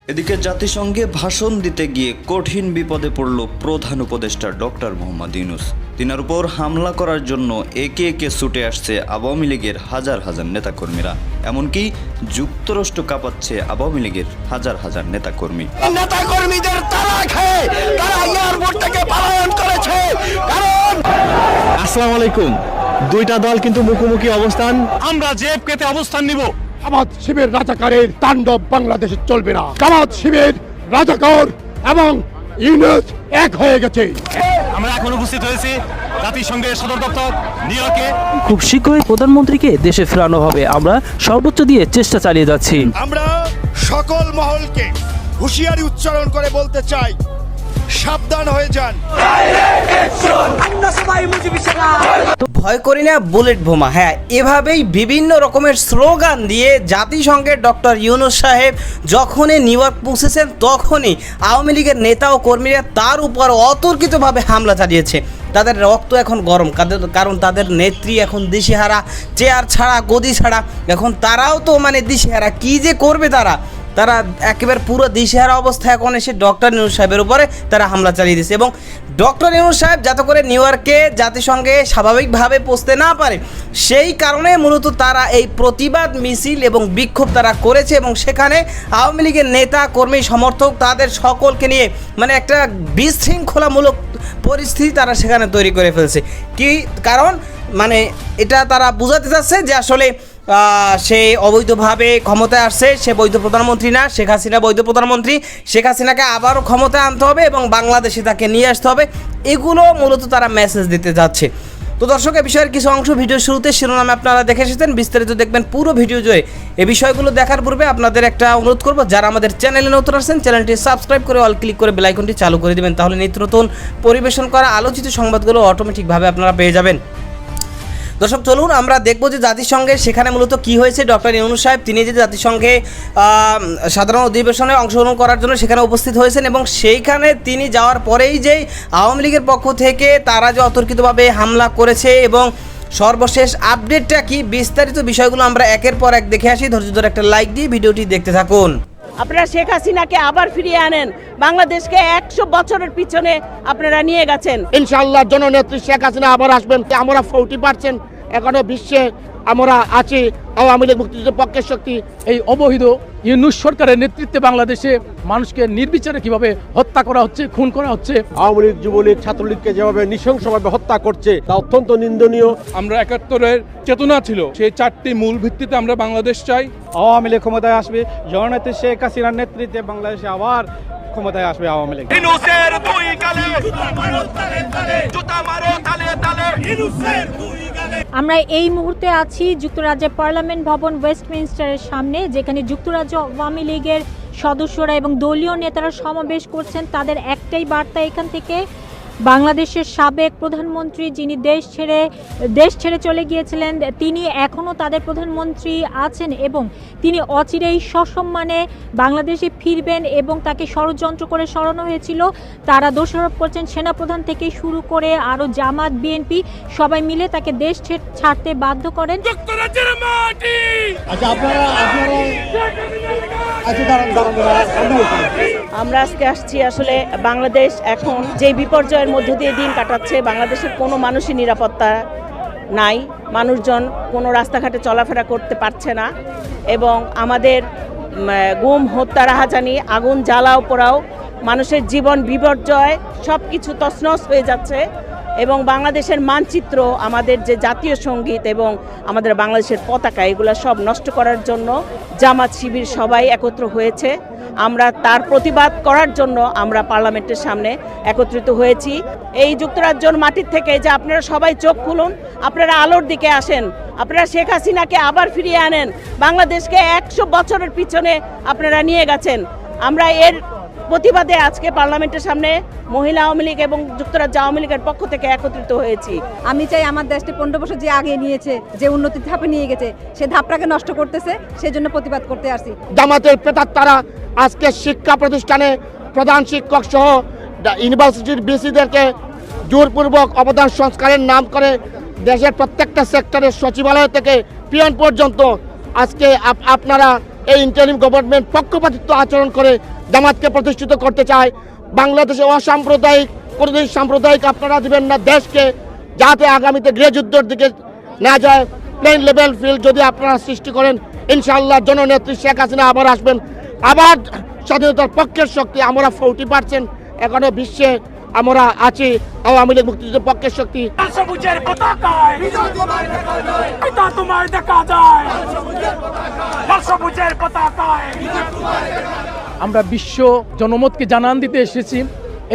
এদিকে জাতিসংঘে ভাষণ দিতে গিয়ে কঠিন বিপদে পড়ল প্রধান উপদেষ্টা ডক্টর মোহাম্মদ ইউনূস। তিনার উপর হামলা করার জন্য একে একে ছুটে আসছে আওয়ামী লীগের হাজার হাজার নেতাকর্মীরা, এমনকি যুক্তরাষ্ট্র কাঁপাচ্ছে আওয়ামী লীগের হাজার হাজার নেতাকর্মী। নেতাকর্মীদের তারা খেয়ে তারা এয়ারপোর্ট থেকে পলায়ন করেছে। কারণ আসসালামু আলাইকুম, দুইটা দল কিন্তু মুখোমুখি অবস্থান। আমরা জেএফকেতে অবস্থান নিব। জামাত শিবির রাজাকারের তাণ্ডব বাংলাদেশে চলবে না। জামাত শিবির রাজাকার এবং ইউনূস এক হয়ে গেছে। আমরা এখন উপস্থিত হয়েছি জাতিসংঘের সদর দপ্তর নিউ ইয়র্কে। খুব শীঘ্রই প্রধানমন্ত্রীকে দেশে ফেরানো হবে। আমরা সর্বোচ্চ দিয়ে চেষ্টা চালিয়ে যাচ্ছি। আমরা সকল মহলকে হুঁশিয়ারি উচ্চারণ করে বলতে চাই, সাবধান হয়ে যান। ভয় করি না বুলেট বোমা। হ্যাঁ, এভাবেই বিভিন্ন রকমের স্লোগান দিয়ে জাতিসংঘের ডক্টর ইউনূস সাহেব যখনই নিউ ইয়র্ক পৌঁছেছেন তখনই আওয়ামী লীগের নেতা ও কর্মীরা তার উপর অতর্কিতভাবে হামলা চালিয়েছে। তাদের রক্ত এখন গরম, কারণ তাদের নেত্রী এখন দিশেহারা, চেয়ার ছাড়া গদি ছাড়া। এখন তারাও তো দিশেহারা, কী যে করবে তারা একেবারে পুরো দিশেহারা অবস্থায় এখন এসে ডক্টর ইউনূস সাহেবের উপরে তারা হামলা চালিয়ে দিয়েছে। এবং ডক্টর ইউনূস সাহেব যাতে করে নিউ ইয়র্কে জাতিসংঘে স্বাভাবিকভাবে পৌঁছতে না পারে, সেই কারণে মূলত তারা এই প্রতিবাদ মিছিল এবং বিক্ষোভ তারা করেছে। এবং সেখানে আওয়ামী লীগের নেতা কর্মী সমর্থক তাদের সকলকে নিয়ে একটা বিশৃঙ্খলামূলক পরিস্থিতি তারা সেখানে তৈরি করে ফেলছে। কি কারণ এটা তারা বোঝাতে চাচ্ছে যে আসলে সে অবৈধভাবে ক্ষমতায় আসছে, সে বৈধ প্রধানমন্ত্রী না, শেখ হাসিনা বৈধ প্রধানমন্ত্রী। শেখ হাসিনাকে আবারও ক্ষমতায় আনতে হবে এবং বাংলাদেশে তাকে নিয়ে আসতে হবে, এগুলো মূলত তারা মেসেজ দিতে যাচ্ছে। তো দর্শক, এই বিষয়ের কিছু অংশ ভিডিও শুরুতে শিরোনামে আপনারা দেখে এসেছেন, বিস্তারিত দেখবেন পুরো ভিডিও জুড়ে। এই বিষয়গুলো দেখার পূর্বে আপনাদের একটা অনুরোধ করব, যারা আমাদের চ্যানেলে নতুন আসছেন চ্যানেলটি সাবস্ক্রাইব করে অল ক্লিক করে বেল আইকনটি চালু করে দেবেন, তাহলে নিত্য নতুন পরিবেশন করা আলোচিত সংবাদগুলো অটোমেটিকভাবে আপনারা পেয়ে যাবেন। দর্শক, চলুন আমরা দেখব যে জাতিসংঘে সেখানে মূলত কি হয়েছে। ডক্টর ইউনূস সাহেব তিনি যে জাতিসংঘে সাধারণ অধিবেশনে অংশগ্রহণ করার জন্য সেখানে উপস্থিত হয়েছেন এবং সেইখানে তিনি যাওয়ার পরেই যে আওয়ামী লীগের পক্ষ থেকে তারা যে অতর্কিতভাবে হামলা করেছে এবং সর্বশেষ আপডেটটা কি, বিস্তারিত বিষয়গুলো আমরা একের পর এক দেখে আসি। ধৈর্য ধরে একটা লাইক দিয়ে ভিডিওটি দেখতে থাকুন। আপনারা শেখ হাসিনাকে আবার ফিরিয়ে আনেন, বাংলাদেশকে 100 বছরের পিছনে আপনারা নিয়ে গেছেন। ইনশাআল্লাহ জননেত্রী শেখ হাসিনা আবার আসবেন। আমরা 40% এখনো বিশ্বে আমরা আছি আওয়ামী লীগ মুক্তিযুদ্ধের পক্ষের শক্তি। এই অবৈধ ইউনূস সরকারের নেতৃত্বে বাংলাদেশে মানুষকে নির্বিচারে কিভাবে হত্যা করা হচ্ছে, খুন করা হচ্ছে। আওয়ামী লীগ, যুবলীগ, ছাত্রলীগকে যেভাবে নৃশংসভাবে হত্যা করছে তা অত্যন্ত নিন্দনীয়। আমরা 71-এর চেতনা ছিল, সেই 4টি মূল ভিত্তিতে আমরা বাংলাদেশ চাই। আওয়ামী লীগ ক্ষমতায় আসবে, জননেত্রী শেখ হাসিনার নেতৃত্বে বাংলাদেশে আবার ক্ষমতায় আসবে আওয়ামী লীগ। আমরা এই মুহূর্তে আছি যুক্তরাজ্যের পার্লামেন্ট ভবন ওয়েস্টমিনস্টারের সামনে, যেখানে যুক্তরাজ্য আওয়ামী লীগের সদস্যরা এবং দলীয় নেতারা সমাবেশ করছেন। তাদের একটাই বার্তা এখান থেকে, বাংলাদেশের সাবেক প্রধানমন্ত্রী যিনি দেশ ছেড়ে চলে গিয়েছিলেন, তিনি এখনও তাদের প্রধানমন্ত্রী আছেন এবং তিনি অচিরেই সসম্মানে বাংলাদেশে ফিরবেন এবং তাকে ষড়যন্ত্র করে সরানো হয়েছিল। তারা দোষারোপ করছেন সেনাপ্রধান থেকে শুরু করে আরও জামাত, বিএনপি সবাই মিলে তাকে দেশ ছাড়তে বাধ্য করেন। আমরা আজকে আসছি, আসলে বাংলাদেশ এখন যে বিপর্যয়ের মধ্য দিয়ে দিন কাটাচ্ছে, বাংলাদেশের কোনো মানুষই নিরাপত্তা নাই, মানুষজন কোনো রাস্তাঘাটে চলাফেরা করতে পারছে না এবং আমাদের গুম, হত্যা, রাহাজানি, আগুন জ্বালাও পোড়াও, মানুষের জীবন বিপর্যয়, সব কিছু তছনছ হয়ে যাচ্ছে। এবং বাংলাদেশের মানচিত্র, আমাদের যে জাতীয় সঙ্গীত এবং আমাদের বাংলাদেশের পতাকা, এগুলো সব নষ্ট করার জন্য জামাত শিবির সবাই একত্র হয়েছে। আমরা তার প্রতিবাদ করার জন্য আমরা পার্লামেন্টের সামনে একত্রিত হয়েছি। এই যুক্তরাজ্যের মাটির থেকে যে আপনারা সবাই চোখ খুলুন, আপনারা আলোর দিকে আসেন, আপনারা শেখ হাসিনাকে আবার ফিরিয়ে আনেন, বাংলাদেশকে 100 বছরের পিছনে আপনারা নিয়ে গেছেন। আমরা এর প্রতিবাদে আজকে পার্লামেন্টের সামনে মহিলা আওয়ামী লীগ এবং যুক্তরাজ্য আওয়ামী লীগের পক্ষ থেকে একত্রিত হয়েছি। আমি চাই আমার দেশটি 15 বছর যে আগে নিয়েছে, যে উন্নতির ধাপে নিয়ে গেছে, সে ধাপটাকে নষ্ট করতেছে, সেজন্য প্রতিবাদ করতে আসছি। জামাতের প্রেতাত্মারা আজকে শিক্ষা প্রতিষ্ঠানে প্রধান শিক্ষক সহ ইউনিভার্সিটির বিসিদেরকে জোরপূর্বক অবদান সংস্কারের নাম করে দেশের প্রত্যেকটা সেক্টরের সচিবালয় থেকে পিয়ন পর্যন্ত আজকে আপনারা এই ইন্টারিম গভর্নমেন্ট পক্ষপাতিত্ব আচরণ করে জামাতকে প্রতিষ্ঠিত করতে চায়। বাংলাদেশে অসাম্প্রদায়িক কোনোদিন সাম্প্রদায়িক আপনারা দিবেন না দেশকে, যাতে আগামীতে গৃহযুদ্ধের দিকে না যায়। প্লেন লেভেল ফিল্ড যদি আপনারা সৃষ্টি করেন, ইনশাআল্লাহ জননেত্রী শেখ হাসিনা আবার আসবেন, আবার স্বাধীনতার পক্ষের শক্তি। আমরা 40% এখনো বিশ্বে আমরা আছি আওয়ামী লীগ মুক্তিযুদ্ধের পক্ষের শক্তি। আমরা বিশ্ব জনমতকে জানান দিতে এসেছি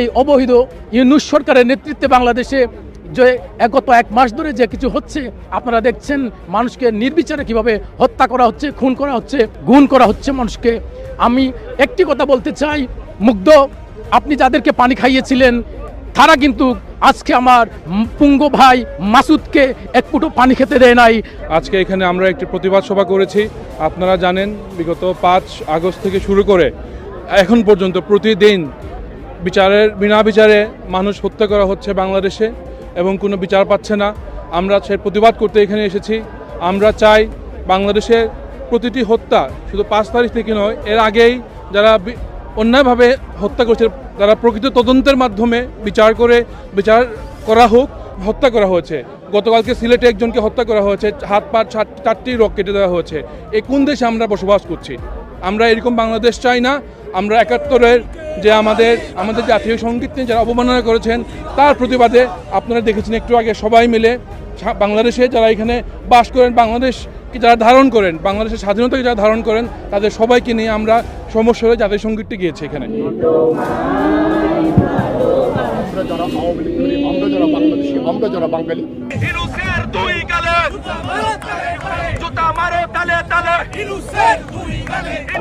এই অবৈধ ইউনূস সরকারের নেতৃত্বে বাংলাদেশে যে গত 1 মাস ধরে যে কিছু হচ্ছে আপনারা দেখছেন, মানুষকে নির্বিচারে কিভাবে হত্যা করা হচ্ছে, খুন করা হচ্ছে, গুম করা হচ্ছে মানুষকে। আমি একটি কথা বলতে চাই, মুগ্ধ আপনি যাদেরকে পানি খাইয়েছিলেন তারা কিন্তু আজকে আমার পুঙ্গ ভাই মাসুদকে এক ফুটো পানি খেতে দেয় নাই। আজকে এখানে আমরা একটি প্রতিবাদ সভা করেছি। আপনারা জানেন বিগত 5 আগস্ট থেকে শুরু করে এখন পর্যন্ত প্রতিদিন বিনা বিচারে মানুষ হত্যা করা হচ্ছে বাংলাদেশে এবং কোনো বিচার পাচ্ছে না। আমরা সেই প্রতিবাদ করতে এখানে এসেছি। আমরা চাই বাংলাদেশের প্রতিটি হত্যা শুধু 5 তারিখ থেকে নয়, এর আগেই যারা অন্যায়ভাবে হত্যা করছে তারা প্রকৃত তদন্তের মাধ্যমে বিচার করা হোক। হত্যা করা হয়েছে, গতকালকে সিলেটে একজনকে হত্যা করা হয়েছে, হাত পা 4টি রক কেটে দেওয়া হয়েছে। এই কোন দেশে আমরা বসবাস করছি? আমরা এরকম বাংলাদেশ চাই না। আমরা 71-এর যে আমাদের জাতীয় সঙ্গীত নিয়ে যারা অবমাননা করেছেন তার প্রতিবাদে আপনারা দেখেছেন একটু আগে সবাই মিলে বাংলাদেশে যারা এখানে বাস করেন, বাংলাদেশকে যারা ধারণ করেন, বাংলাদেশের স্বাধীনতাকে যারা ধারণ করেন, তাদের সবাইকে নিয়ে আমরা সমস্যা হয়ে জাতীয় সঙ্গীতটি গিয়েছি এখানে।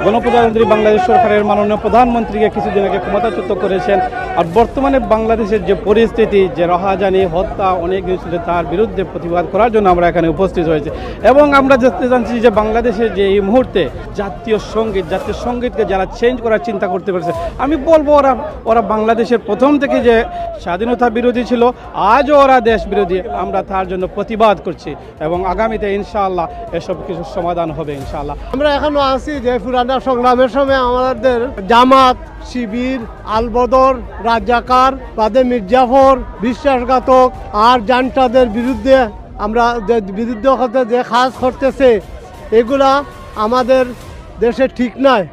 গণপ্রজাতন্ত্রী বাংলাদেশ সরকারের মাননীয় প্রধানমন্ত্রীকে কিছুদিন আগে ক্ষমতাচ্যুত করেছেন। আর বর্তমানে বাংলাদেশের যে পরিস্থিতি, যে রাহাজানি হত্যা অনেক কিছু, তার বিরুদ্ধে প্রতিবাদ করার জন্য আমরা এখানে উপস্থিত হয়েছি। এবং আমরা দেখতে জানছি যে বাংলাদেশের যে এই মুহূর্তে জাতীয় সঙ্গীতকে যারা চেঞ্জ করার চিন্তা করতে পেরেছে, আমি বলবো ওরা বাংলাদেশের প্রথম থেকে যে স্বাধীনতা বিরোধী ছিল, আজও ওরা দেশ বিরোধী। আমরা তার জন্য প্রতিবাদ করছি এবং আগামীতে ইনশাআল্লাহ এসব কিছু সমাধান হবে ইনশাআল্লাহ। আমরা এখনো আছি যে পুরানা সংগ্রামের সময় আমাদের জামাত, শিবির, আলবদর, রাজাকার, বাদে মির্জাফর, বিশ্বাসঘাতক আর জান্টাদের বিরুদ্ধে আমরা যে বিরুদ্ধ হতে যে কাজ করতেছে, এগুলা আমাদের দেশে ঠিক নয়।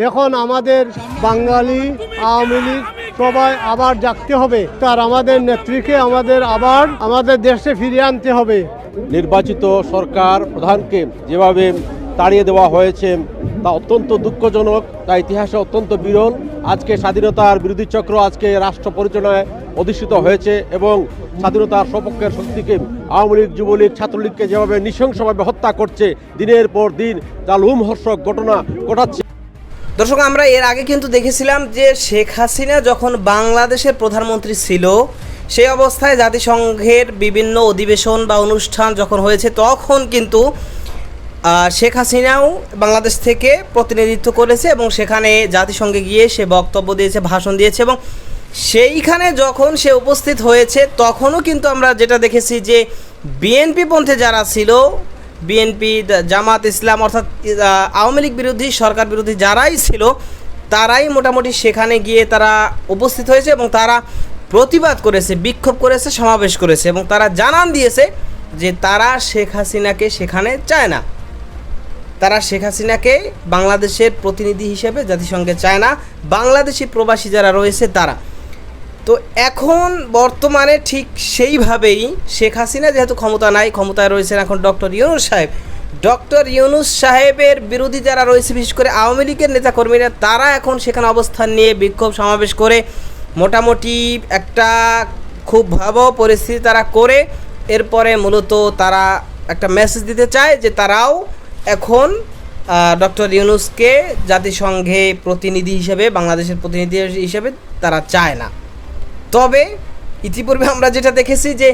এখন আমাদের বাঙালি আওয়ামী লীগ সবাই আবার জাগতে হবে, তার আমাদের নেত্রীকে আবার আমাদের দেশে ফিরিয়ে আনতে হবে। নির্বাচিত সরকার প্রধানকে যেভাবে তাড়িয়ে দেওয়া হয়েছে তা অত্যন্ত দুঃখজনক, তা ইতিহাসে অত্যন্ত বিরল। আজকে স্বাধীনতার বিরোধী চক্র আজকে রাষ্ট্র পরিচালনায় অধিষ্ঠিত হয়েছে এবং স্বাধীনতার সপক্ষের শক্তিকে আওয়ামী লীগ, যুবলীগ, ছাত্রলীগকে যেভাবে নৃশংসভাবে হত্যা করছে, দিনের পর দিন যা লোমহর্ষক ঘটনা ঘটাচ্ছে। দর্শক, আমরা এর আগে কিন্তু দেখেছিলাম যে শেখ হাসিনা যখন বাংলাদেশের প্রধানমন্ত্রী ছিল, সেই অবস্থায় জাতিসংঘের বিভিন্ন অধিবেশন বা অনুষ্ঠান যখন হয়েছে, তখন কিন্তু শেখ হাসিনাও বাংলাদেশ থেকে প্রতিনিধিত্ব করেছে এবং সেখানে জাতিসংঘে গিয়ে সে বক্তব্য দিয়েছে, ভাষণ দিয়েছে। এবং সেইখানে যখন সে উপস্থিত হয়েছে তখনও কিন্তু আমরা যেটা দেখেছি যে বিএনপি পন্থে যারা ছিল, বিএনপি, জামাত ইসলাম অর্থাৎ আওয়ামী লীগ বিরোধী, সরকার বিরোধী যারাই ছিল, তারাই মোটামুটি সেখানে গিয়ে তারা উপস্থিত হয়েছে এবং তারা প্রতিবাদ করেছে, বিক্ষোভ করেছে, সমাবেশ করেছে এবং তারা জানান দিয়েছে যে তারা শেখ হাসিনাকে সেখানে চায় না। তারা শেখ হাসিনাকে বাংলাদেশের প্রতিনিধি হিসেবে জাতিসংঘে চায় না, বাংলাদেশি প্রবাসী যারা রয়েছে তারা। তো এখন বর্তমানে ঠিক সেইভাবেই শেখ হাসিনা যেহেতু ক্ষমতা নাই, ক্ষমতায় রয়েছেন এখন ডক্টর ইউনূস সাহেব। ডক্টর ইউনূস সাহেবের বিরোধী যারা রয়েছে, বিশেষ করে আওয়ামী লীগের নেতাকর্মীরা, তারা এখন সেখানে অবস্থান নিয়ে বিক্ষোভ সমাবেশ করে মোটামুটি একটা খুব ভয়াবহ পরিস্থিতি তারা করে এরপরে মূলত তারা একটা মেসেজ দিতে চায় যে তারাও এখন ডক্টর ইউনূসকে জাতিসংঘে প্রতিনিধি হিসেবে, বাংলাদেশের প্রতিনিধি হিসেবে তারা চায় না। তবে ইতিপূর্বে আমরা যেটা দেখেছি যে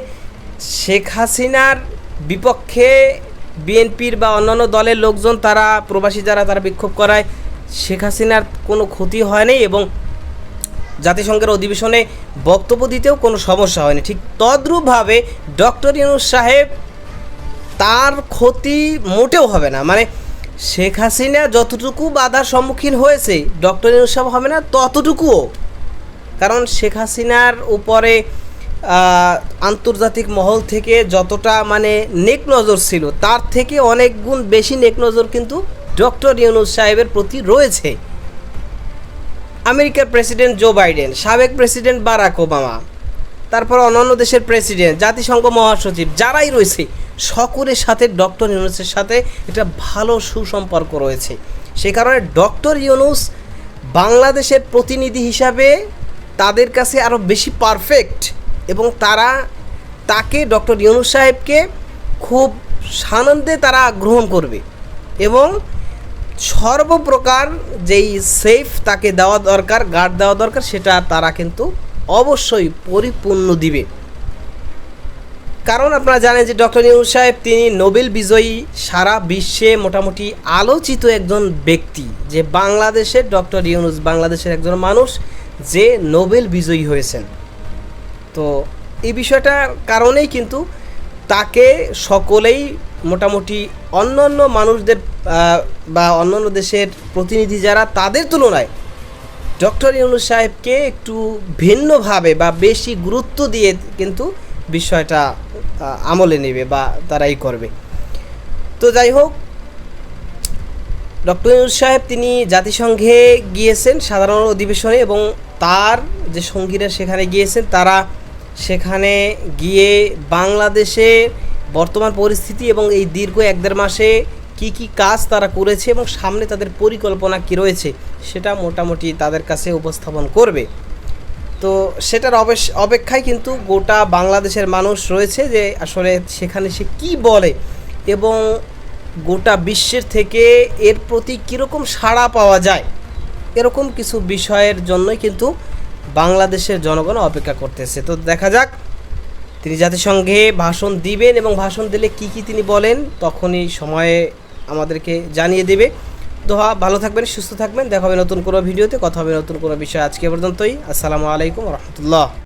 শেখ হাসিনার বিপক্ষে বিএনপির বা অন্যান্য দলের লোকজন, তারা প্রবাসী যারা, তারা বিক্ষোভ করায় শেখ হাসিনার কোনো ক্ষতি হয়নি এবং জাতিসংঘের অধিবেশনে বক্তব্য দিতেও কোনো সমস্যা হয়নি। ঠিক তদ্রূপভাবে ডক্টর ইউনূস সাহেব, তার ক্ষতি মোটেও হবে না। মানে শেখ হাসিনা যতটুকু বাধার সম্মুখীন হয়েছে ডক্টর ইউনূস সাহেব হবে না ততটুকুও, কারণ শেখ হাসিনার উপরে আন্তর্জাতিক মহল থেকে যতটা মানে নেক নজর ছিল তার থেকে অনেক গুণ বেশি নেক নজর কিন্তু ডক্টর ইউনূস সাহেবের প্রতি রয়েছে। আমেরিকার প্রেসিডেন্ট জো বাইডেন, সাবেক প্রেসিডেন্ট বারাক ওবামা, তারপর অন্যান্য দেশের প্রেসিডেন্ট, জাতিসংঘ মহাসচিব যারাই রয়েছে সকলের সাথে ডক্টর ইউনূসের সাথে একটা ভালো সুসম্পর্ক রয়েছে। সে কারণে ডক্টর ইউনূস বাংলাদেশের প্রতিনিধি হিসাবে তাদের কাছে আরও বেশি পারফেক্ট এবং তাকে ডক্টর ইউনূস সাহেবকে খুব সানন্দে তারা গ্রহণ করবে এবং সর্বপ্রকার যেই সেফ তাকে দেওয়া দরকার, গার্ড দেওয়া দরকার, সেটা তারা কিন্তু অবশ্যই পরিপূর্ণ দিবে। কারণ আপনারা জানেন যে ডক্টর ইউনূস সাহেব তিনি নোবেল বিজয়ী, সারা বিশ্বে মোটামুটি আলোচিত একজন ব্যক্তি, যে বাংলাদেশের ডক্টর ইউনূস বাংলাদেশের একজন মানুষ যে নোবেল বিজয়ী হয়েছেন। তো এই বিষয়টার কারণেই কিন্তু তাকে সকলেই মোটামুটি অন্যান্য মানুষদের বা অন্যান্য দেশের প্রতিনিধি যারা তাদের তুলনায় ডক্টর ইউনূস সাহেবকে একটু ভিন্নভাবে বা বেশি গুরুত্ব দিয়ে কিন্তু বিষয়টা আমলে নেবে বা তারাই করবে। তো যাই হোক, ডক্টর ইউনূস সাহেব তিনি জাতিসংঘে গিয়েছেন সাধারণ অধিবেশনে এবং তার যে সঙ্গীরা সেখানে গিয়েছেন তারা সেখানে গিয়ে বাংলাদেশে বর্তমান পরিস্থিতি এবং এই দীর্ঘ 1-1.5 মাসে কি কি কাজ তারা করেছে এবং সামনে তাদের পরিকল্পনা কি রয়েছে সেটা মোটামুটি তাদের কাছে উপস্থাপন করবে। তো সেটার অপেক্ষায় কিন্তু গোটা বাংলাদেশের মানুষ রয়েছে যে আসলে সেখানে সে কি বলে এবং গোটা বিশ্বের থেকে এর প্রতি কীরকম সাড়া পাওয়া যায়, এরকম কিছু বিষয়ের জন্যই কিন্তু বাংলাদেশের জনগণ অপেক্ষা করতেছে। তো দেখা যাক তিনি জাতিসংঘে ভাষণ দিবেন এবং ভাষণ দিলে কি কি তিনি বলেন তখনই সময়ে আমাদেরকে জানিয়ে দেবে। তো ভালো থাকবেন, সুস্থ থাকবেন, দেখা হবে নতুন কোনো ভিডিওতে, কথা হবে নতুন কোনো বিষয়। আজকে পর্যন্তই, আসসালামু আলাইকুম রহমতুল্লাহ।